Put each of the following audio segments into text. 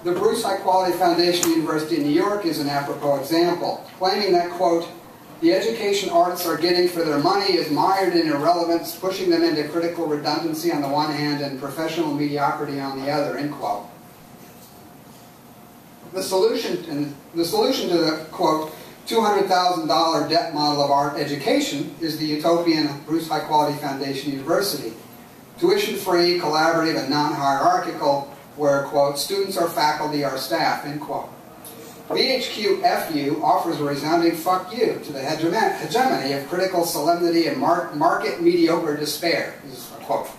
The Bruce High Quality Foundation University in New York is an apropos example, claiming that, quote, the education artists are getting for their money is mired in irrelevance, pushing them into critical redundancy on the one hand and professional mediocrity on the other, end quote. The solution to the, quote, $200,000 debt model of art education is the utopian Bruce High Quality Foundation University. Tuition-free, collaborative, and non-hierarchical, where, quote, students are faculty or staff, end quote. BHQ-FU offers a resounding fuck you to the hegemony of critical solemnity and market mediocre despair. This is a quote.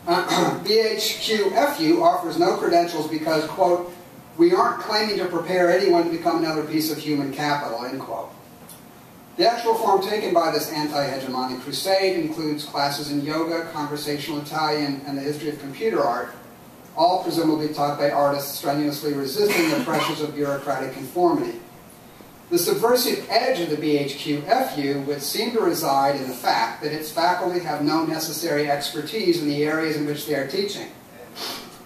BHQ-FU offers no credentials because, quote, we aren't claiming to prepare anyone to become another piece of human capital, end quote. The actual form taken by this anti-hegemonic crusade includes classes in yoga, conversational Italian, and the history of computer art, all presumably taught by artists strenuously resisting the pressures of bureaucratic conformity. The subversive edge of the BHQ-FU would seem to reside in the fact that its faculty have no necessary expertise in the areas in which they are teaching.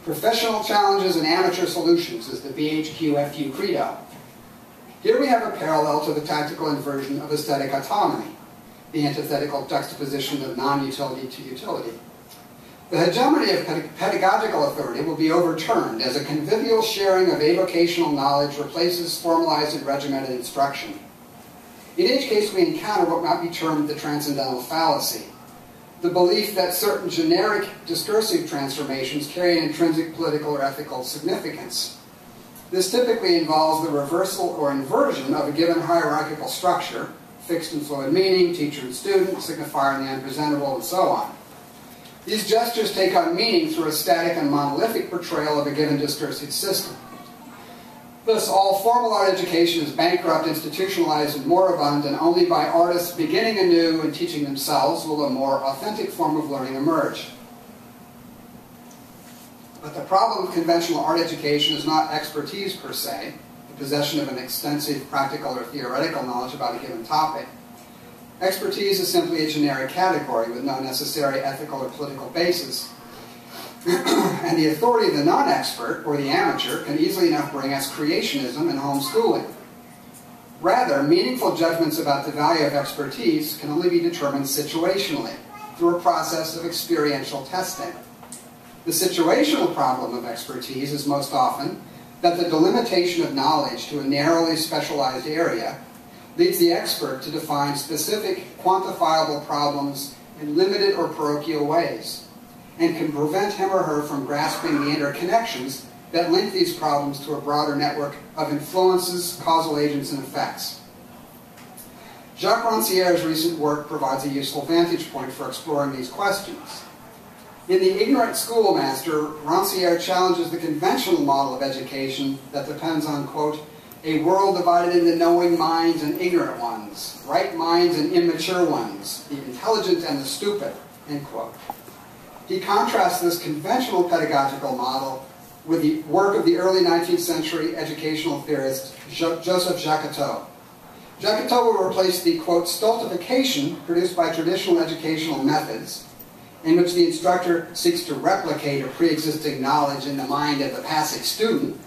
Professional challenges and amateur solutions is the BHQ-FU credo. Here we have a parallel to the tactical inversion of aesthetic autonomy, the antithetical juxtaposition of non-utility to utility. The hegemony of pedagogical authority will be overturned as a convivial sharing of avocational knowledge replaces formalized and regimented instruction. In each case, we encounter what might be termed the transcendental fallacy, the belief that certain generic discursive transformations carry an intrinsic political or ethical significance. This typically involves the reversal or inversion of a given hierarchical structure, fixed and fluid meaning, teacher and student, signifier and the unpresentable, and so on. These gestures take on meaning through a static and monolithic portrayal of a given discursive system. Thus, all formal art education is bankrupt, institutionalized, and moribund, and only by artists beginning anew and teaching themselves will a more authentic form of learning emerge. But the problem of conventional art education is not expertise per se, the possession of an extensive practical or theoretical knowledge about a given topic. Expertise is simply a generic category with no necessary ethical or political basis. And the authority of the non-expert, or the amateur, can easily enough bring us creationism and homeschooling. Rather, meaningful judgments about the value of expertise can only be determined situationally, through a process of experiential testing. The situational problem of expertise is most often that the delimitation of knowledge to a narrowly specialized area leads the expert to define specific, quantifiable problems in limited or parochial ways, and can prevent him or her from grasping the interconnections that link these problems to a broader network of influences, causal agents, and effects. Jacques Rancière's recent work provides a useful vantage point for exploring these questions. In The Ignorant Schoolmaster, Rancière challenges the conventional model of education that depends on, quote, a world divided into knowing minds and ignorant ones, right minds and immature ones, the intelligent and the stupid, end quote. He contrasts this conventional pedagogical model with the work of the early 19th century educational theorist Joseph Jacotot. Jacotot will replace the, quote, stultification produced by traditional educational methods, in which the instructor seeks to replicate a pre-existing knowledge in the mind of the passing student,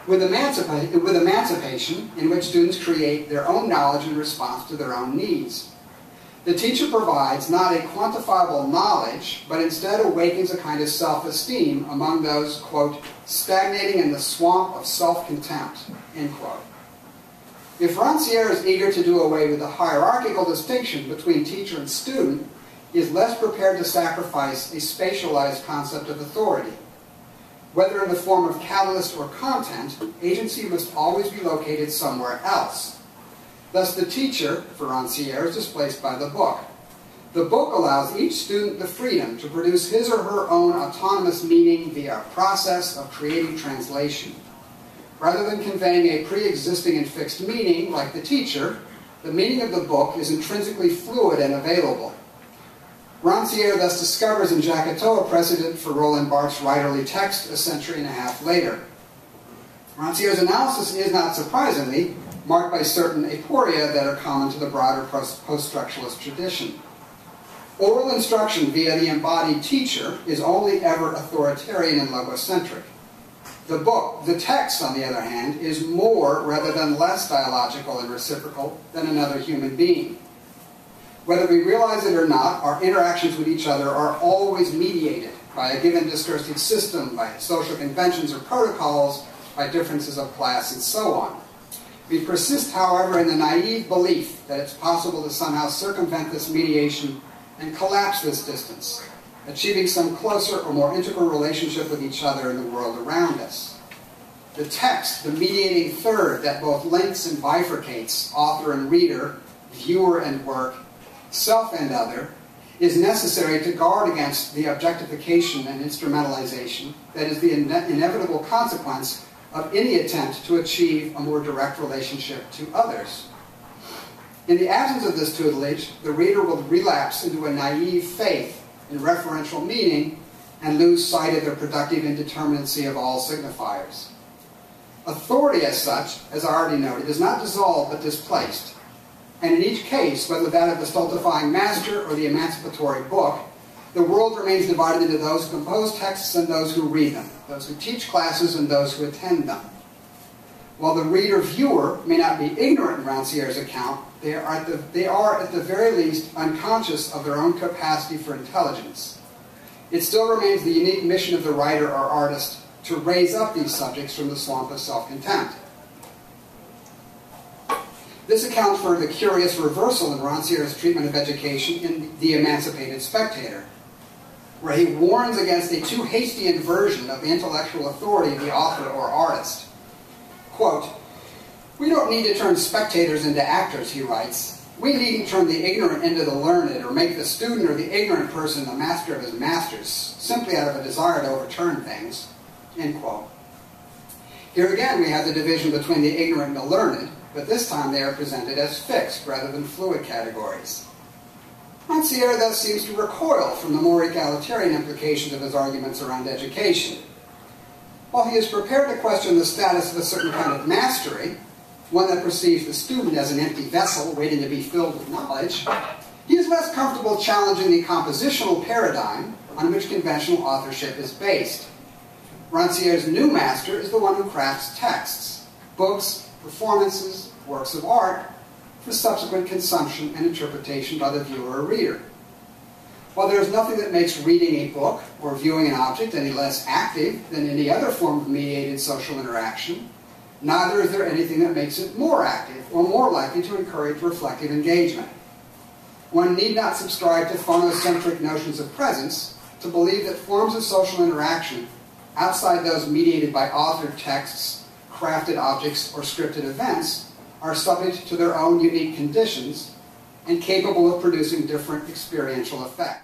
with emancipation, in which students create their own knowledge in response to their own needs. The teacher provides not a quantifiable knowledge, but instead awakens a kind of self-esteem among those, quote, stagnating in the swamp of self-contempt, end quote. If Rancière is eager to do away with the hierarchical distinction between teacher and student, he is less prepared to sacrifice a spatialized concept of authority. Whether in the form of catalyst or content, agency must always be located somewhere else. Thus, the teacher, for Rancière, is displaced by the book. The book allows each student the freedom to produce his or her own autonomous meaning via a process of creating translation. Rather than conveying a pre-existing and fixed meaning, like the teacher, the meaning of the book is intrinsically fluid and available. Rancière thus discovers in Jacotot a precedent for Roland Barthes' writerly text a century and a half later. Rancière's analysis is, not surprisingly, marked by certain aporia that are common to the broader post-structuralist tradition. Oral instruction via the embodied teacher is only ever authoritarian and logocentric. The text, on the other hand, is more rather than less dialogical and reciprocal than another human being. Whether we realize it or not, our interactions with each other are always mediated by a given discursive system, by social conventions or protocols, by differences of class, and so on. We persist, however, in the naive belief that it's possible to somehow circumvent this mediation and collapse this distance, achieving some closer or more integral relationship with each other and the world around us. The text, the mediating third that both links and bifurcates author and reader, viewer and work, self and other, is necessary to guard against the objectification and instrumentalization that is the inevitable consequence of any attempt to achieve a more direct relationship to others. In the absence of this tutelage, the reader will relapse into a naive faith in referential meaning and lose sight of the productive indeterminacy of all signifiers. Authority as such, as I already noted, is not dissolved but displaced. And in each case, whether that of the stultifying master or the emancipatory book, the world remains divided into those who compose texts and those who read them, those who teach classes and those who attend them. While the reader-viewer may not be ignorant in Rancière's account, they are at the very least unconscious of their own capacity for intelligence. It still remains the unique mission of the writer or artist to raise up these subjects from the swamp of self-contempt. This accounts for the curious reversal in Rancière's treatment of education in The Emancipated Spectator, where he warns against a too hasty inversion of the intellectual authority of the author or artist. Quote, "We don't need to turn spectators into actors," he writes. "We needn't turn the ignorant into the learned or make the student or the ignorant person the master of his masters, simply out of a desire to overturn things." End quote. Here again we have the division between the ignorant and the learned, but this time they are presented as fixed rather than fluid categories. Rancière thus seems to recoil from the more egalitarian implications of his arguments around education. While he is prepared to question the status of a certain kind of mastery, one that perceives the student as an empty vessel waiting to be filled with knowledge, he is less comfortable challenging the compositional paradigm on which conventional authorship is based. Rancière's new master is the one who crafts texts, books, performances, works of art, for subsequent consumption and interpretation by the viewer or reader. While there is nothing that makes reading a book or viewing an object any less active than any other form of mediated social interaction, neither is there anything that makes it more active or more likely to encourage reflective engagement. One need not subscribe to phonocentric notions of presence to believe that forms of social interaction outside those mediated by authored texts, crafted objects, or scripted events are subject to their own unique conditions and capable of producing different experiential effects.